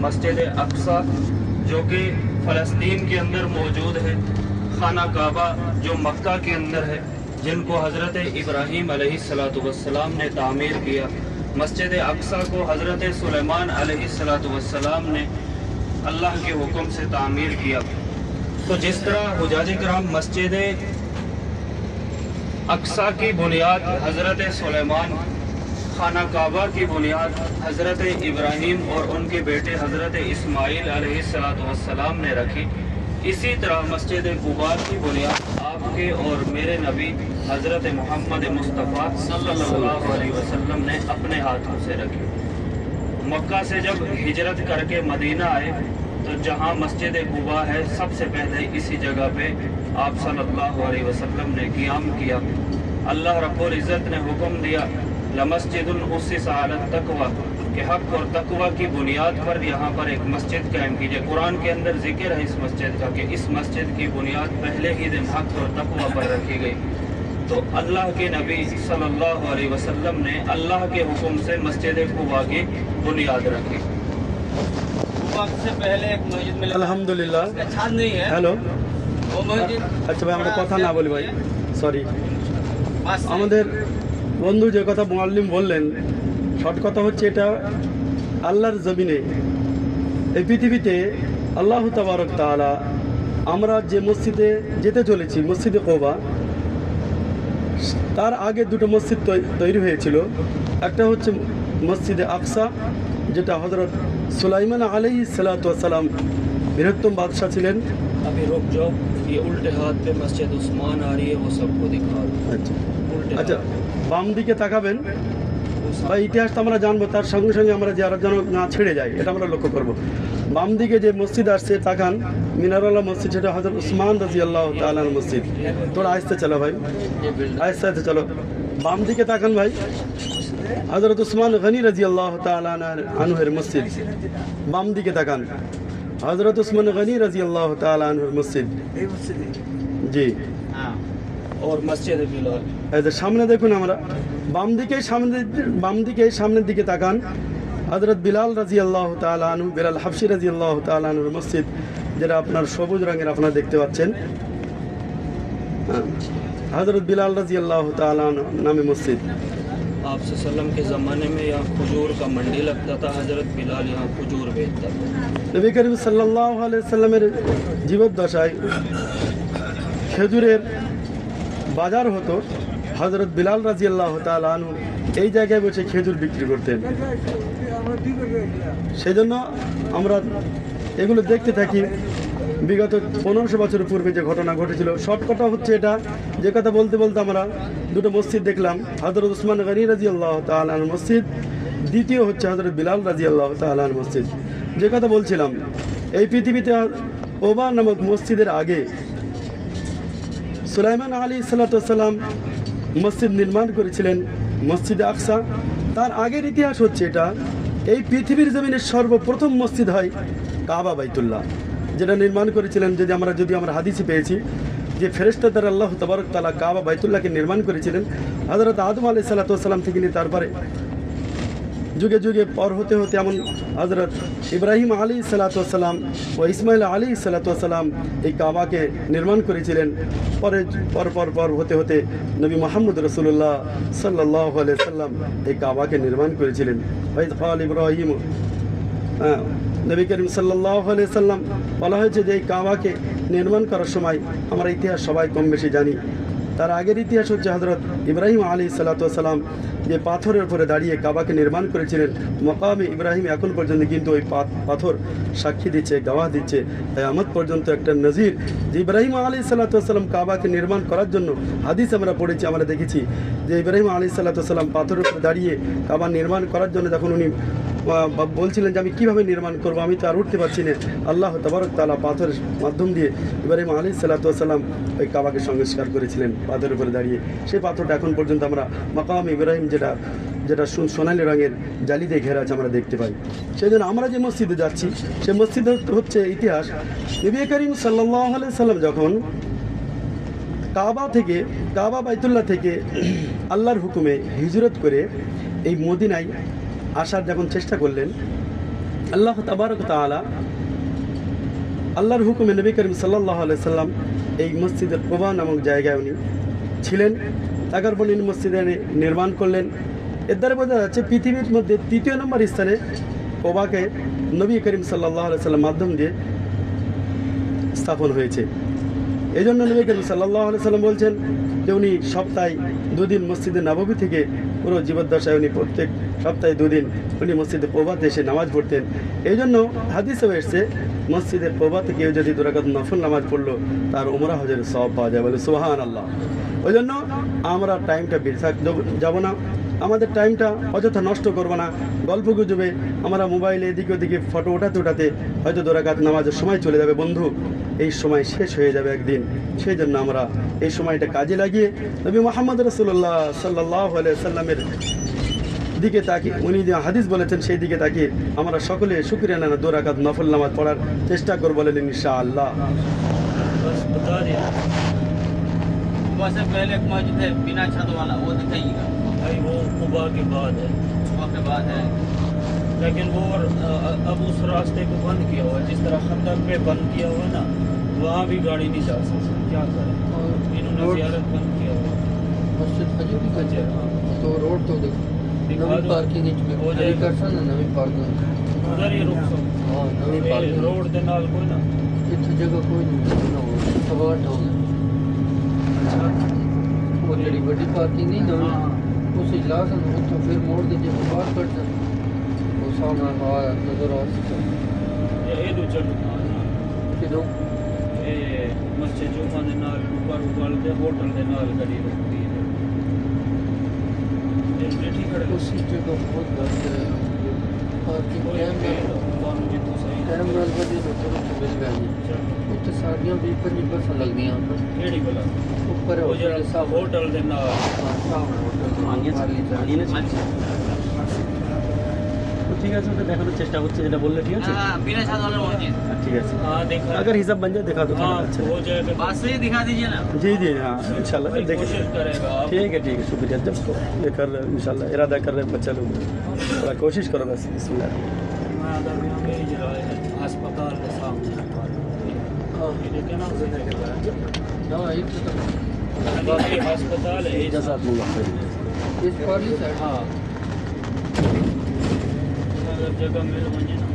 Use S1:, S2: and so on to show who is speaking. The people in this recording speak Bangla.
S1: मस्जिद अक्सा जो कि फ़लस्तीन के अंदर मौजूद है, खाना काबा जो मक्का के अंदर है, जिनको हज़रत इब्राहीम अलैहिस्सलाम ने तामीर किया, मस्जिद अक्सा को हज़रत सुलेमान अलैहिस्सलाम ने अल्लाह के हुक्म से तामीर किया। तो जिस तरह हुजाज किराम मस्जिद अक्सा की बुनियाद हज़रत सुलेमान, खाना काबा की बुनियाद हज़रत इब्राहीम और उनके बेटे हज़रत इस्माईल अलैहिस्सलाम ने रखी, इसी तरह मस्जिद कुबा की बुनियाद आपके और मेरे नबी हज़रत मोहम्मद मुस्तफ़ा सल्लल्लाहु अलैहि वसल्लम ने अपने हाथों से रखी। मक्का से जब हिजरत करके मदीना आए तो जहाँ मस्जिद कुबा है, सबसे पहले इसी जगह पे आप सल्लल्लाहु अलैहि वसल्लम ने क़ियाम किया। अल्लाह रब्बुल इज़्ज़त ने हुक्म दिया, लमस्जिदुन उस्सिसा अला तक़वा, कि हक़ और तक़वा की बुनियाद पर यहाँ पर एक मस्जिद कायम कीजिए। कुरान के अंदर जिक्र है इस मस्जिद का कि इस मस्जिद की बुनियाद पहले ही दिन हक़ और तक़वा पर रखी गई। तो अल्लाह के नबी सल्लल्लाहु अलैहि वसल्लम ने अल्लाह के हुक्म से मस्जिद कुबा की बुनियाद रखी।
S2: से पहले एक मस्जिद में
S3: अल्हम्दुलिल्लाह
S2: छान नहीं है
S3: হ্যালো
S2: वो मस्जिद।
S3: আচ্ছা ভাই, আমরা কথা না বলি ভাই, সরি। আমাদের বন্ধু যে কথা মুআল্লিম বললেন, শর্ট কথা হচ্ছে এটা আল্লাহর জমিনে এই পৃথিবীতে আল্লাহ তাবারক তাআলা আমরা যে মসজিদে যেতে চলেছি, মসজিদে কুবা, তার আগে দুটো মসজিদ তৈরি হয়েছিল। একটা হচ্ছে মসজিদে আকসা, যেটা হযরত সুলাইমান আলাইহিসসালাম বৃহত্তম বাদশাহ ছিলেন।
S1: अभी रुक जाओ, ये उल्टे हाथ पे मस्जिद उस्मान आ रही है, वो सबको दिखा दो।
S3: আচ্ছা
S1: उल्टे
S3: আচ্ছা, বাম দিকে তাকাবেন বা ইতিহাসটা আমরা জানবো, তার সঙ্গে সঙ্গে আমরা যারা যেন না ছেড়ে যাই, এটা আমরা লক্ষ্য করব। বাম দিকে যে মসজিদ আসছে তাকান, মিনারওয়ালা মসজিদ, সেটা হযরত উসমান রাদিয়াল্লাহু তাআলার মসজিদ। তোরা আস্তে চলো ভাই, আস্তে আস্তে চলো। বাম দিকে তাকান ভাই, হযরত উসমান গনি রাদিয়াল্লাহু তাআলা আনহুর মসজিদ। বাম দিকে তাকান, হযরত উসমান গনি রাদিয়াল্লাহু তাআলা আনহুর মসজিদ। জি,
S1: और मस्जिद बिलाल।
S3: এই যে সামনে দেখুন, আমরা বাম দিকে সামনের দিকে তাকান, হযরত বিলাল রাদিয়াল্লাহু তাআলা আনহু, বিলাল হাবশী রাদিয়াল্লাহু তাআলা আনহুর মসজিদ, যেটা আপনার সবুজ রঙের আপনারা দেখতে পাচ্ছেন। হযরত বিলাল রাদিয়াল্লাহু তাআলা আনহু নামে মসজিদ।
S1: आप सल्लम के ज़माने में यहाँ खजूर का मंडी लगता था, हज़रत बिलाल यहाँ खजूर बेचता था।
S3: নবী করিম সাল্লাল্লাহু আলাইহি সাল্লামের জীবদ্দশায় খেজুরের বাজার হতো। হযরত বিলাল রাদিয়াল্লাহু তাআলা আনহু এই জায়গায় বসে খেজুর বিক্রি করতেন। সেই জন্য আমরা এগুলো দেখতে থাকি। বিগত 1500 বছর পূর্বে যে ঘটনা ঘটেছিল, শর্ট কথা হচ্ছে এটা, যে কথা বলতে বলতে আমরা দুটো মসজিদ দেখলাম, হযরত উসমান গনি রাদিয়াল্লাহু তাআলা আনহুর মসজিদ, দ্বিতীয় হচ্ছে হযরত বিলাল রাদিয়াল্লাহু তাআলা আনহুর মসজিদ। যে কথা বলছিলাম, এই পৃথিবীতে কুবা নামক মসজিদের আগে সুলাইমান আলাইহিসসালাম মসজিদ নির্মাণ করেছিলেন, মসজিদে আকসা। তার আগের ইতিহাস হচ্ছে এটা, এই পৃথিবীর জমিনের সর্বপ্রথম মসজিদ হয় কাবা বাইতুল্লাহ, যেটা নির্মাণ করেছিলেন, যদি আমরা হাদিসে পেয়েছি যে ফেরেশতা দ্বারা আল্লাহ তাবারক তাআলা কাবা বাইতুল্লাহকে নির্মাণ করেছিলেন। হযরত আদম আলাইহিসসালাম থেকে নিয়ে তারপরে যুগে যুগে পর হতে হতে এমন হযরত ইব্রাহিম আলাইহিসসালাম ও ইসমাইল আলাইহিসসালাম এই কাবাকে নির্মাণ করেছিলেন। পর হতে হতে নবী মুহাম্মদ রাসূলুল্লাহ সাল্লাল্লাহু আলাইহি সাল্লাম এই কাবাকে নির্মাণ করেছিলেন। ওয়াইদ ক্বাল ইব্রাহিম, নবী করিম সাল্লাল্লাহু আলাইহি সাল্লাম বলা হয়েছে যে এই কাবাকে নির্মাণ করার সময়, আমরা ইতিহাস সবাই কম বেশি জানি, তার আগের ইতিহাস হচ্ছে হযরত ইব্রাহিম আলাইহিসসালাম যে পাথরের উপরে দাঁড়িয়ে কাবাকে নির্মাণ করেছিলেন। মাকামে ইব্রাহিম এখন পর্যন্ত কিন্তু ওই পাথর সাক্ষী দিচ্ছে, গাওয়া দিচ্ছে, কিয়ামত পর্যন্ত একটা নজির যে ইব্রাহিম আলাইহিসসালাম কাবাকে নির্মাণ করার জন্য, হাদিস আমরা পড়েছি, আমরা দেখেছি যে ইব্রাহিম আলাইহিসসালাম পাথরের উপরে দাঁড়িয়ে কাবা নির্মাণ করার জন্য যখন উনি বলছিলেন যে আমি কীভাবে নির্মাণ করবো, আমি তো আর উঠতে পারছি না, আল্লাহ তাবারক তাআলা পাথরের মাধ্যম দিয়ে ইব্রাহিম আলাইহিসসালাম ওই কাবাকে সংস্কার করেছিলেন পাথরের উপরে দাঁড়িয়ে। সেই পাথরটা এখন পর্যন্ত আমরা মাকাম ইব্রাহিম, যেটা সোনালী রঙের জালি দিয়ে ঘেরা আছে, আমরা দেখতে পাই। সেই জন্য আমরা যে মসজিদে যাচ্ছি, সে মসজিদ হচ্ছে ইতিহাস। নবী করিম সাল্লাল্লাহু আলাইহি সাল্লাম যখন কাবা বাইতুল্লাহ থেকে আল্লাহর হুকুমে হিজরত করে এই মদিনায় আসার যখন চেষ্টা করলেন, আল্লাহ তাবারক তাআলা আল্লাহর হুকুমে নবী করিম সাল্লাল্লাহু আলাইহি সাল্লাম এই মসজিদের কুবা নামক জায়গায় উনি ছিলেন। তারপর উনি মসজিদে নির্মাণ করলেন। এর দ্বারা বোঝা যাচ্ছে পৃথিবীর মধ্যে 3য় নম্বর স্থানে কুবাকে নবী করিম সাল্লাল্লাহু আলাইহি সাল্লাম মাধ্যম দিয়ে স্থাপন হয়েছে। এই জন্য নবী করিম সাল্লাল্লাহু আলাইহি সাল্লাম বলছেন যে উনি সপ্তাহে 2 দিন মসজিদে নববী থেকে পুরো জীবদ্দশায় উনি প্রত্যেক সপ্তাহে 2 দিন উনি মসজিদে কুবাতে এসে নামাজ পড়তেন। এই জন্য হাদিসে এসেছে মসজিদে কুবাতে কেউ যদি 2 রাকাত নফল নামাজ পড়লো তার উমরা হজের সওয়াব পাওয়া যায়, বলে সুবহানাল্লাহ। ওই জন্য আমরা টাইমটা বৃথা যাব না, আমাদের টাইমটা অযথা নষ্ট করবো না। গল্প গুজবে আমরা মোবাইলে এদিকে ওদিকে ফটো ওঠাতে হয়তো 2 রাকাত নামাজের সময় চলে যাবে। বন্ধু, এই সময় শেষ হয়ে যাবে একদিন। সেই জন্য আমরা এই সময়টা কাজে লাগিয়ে নবী মুহাম্মদ রাসূলুল্লাহ সাল্লাল্লাহু আলাইহি সাল্লামের দিকে তাকিয়ে উনি যে হাদিস বলেছেন সেই দিকে তাকিয়ে আমরা সকলে শুকরিয়ানা 2 রাকাত নফল নামাজ পড়ার চেষ্টা করব, বলেন ইনশাআল্লাহ।
S1: बस बता दिया
S2: कुबा से पहले एक मस्जिद है बिना छत वाला, वो दिखाइएगा।
S1: भाई, वो कुबा के बाद है,
S2: कुबा के बाद है।
S1: लेकिन वो अब उस रास्ते को बंद किया हुआ है। जिस तरह खंदक पे बंद किया हुआ है ना, वहाँ भी गाड़ी नहीं जा सकती। क्या करें, इन्होंने ज़ियारत बंद किया हुआ है।
S4: मस्जिद खजूरी का
S1: अच्छा, हाँ।
S4: तो रोड तो देखो
S1: दिखा
S4: नवी
S1: दो।
S4: पार्किंग
S1: हो जाएगा।
S4: करसन नवी पार्किंग
S1: उधर ही रुक सकते
S4: हाँ नवी
S1: हो।
S4: पार्किंग
S1: रोड के नाल कोई ना
S4: इतनी जगह कोई नहीं ना हो सवार हो गया वो तेरी बड़ी पार्किंग नहीं नवी
S1: हाँ।
S4: उस इजलास में तो फिर मोड़ दे जब बाहर कर दे वो सामने हवा नजर आ सकता
S1: ये दो चलो
S4: कि दो
S1: ये मस्जिद जुमा दे नाल ऊपर उगल दे होटल दे नाल गड़ी रुकती है। ये ठीक है।
S4: उस जगह बहुत गंद है पार्किंग टाइम ਨਾਲ ਵਧੀਆ ਲੋਕਾਂ ਨੂੰ ਮਿਲ ਗਏ ਉੱਥੇ ਸਾਡੀਆਂ 20-25 ਬੱਸਾਂ ਲੱਗਦੀਆਂ ਹਨ
S1: ਕਿਹੜੀ ਬਲਾ
S4: ਉੱਪਰ
S1: ਉਹ ਜਿਹੜਾ ਹੋਟਲ ਦੇ ਨਾਲ
S3: ঠিক আছে, ওটা দেখানোর চেষ্টা করছে, যেটা বললে ঠিক আছে।
S2: हाँ, बिना छत वाला मस्जिद।
S3: ঠিক আছে,
S1: हाँ देखा
S3: अगर हिसाब बन जाए दिखा दो।
S1: हाँ
S3: अच्छा,
S1: हो जाएगा।
S2: बात सही दिखा दीजिए ना।
S3: जी जी हाँ इंशाल्लाह
S1: भाई
S3: देखें।
S1: कोशिश करेगा आप।
S3: ठीक है शुक्रिया। जब ये कर रहे हैं इंशाल्लाह, इरादा कर रहे हैं बच्चा लोग, थोड़ा कोशिश करो बस। बिस्मिल्लाह।
S1: मैं अगर यहाँ पे ही जरा है अस्पताल के सामने ये देखे ना उसे देखेगा।
S4: हाँ एक तो
S1: ये अस्पताल है
S3: जज़ाकुमुल्लाह खैर।
S4: इस पार्ली साइड
S1: हाँ, अगर जगह मिल बने ना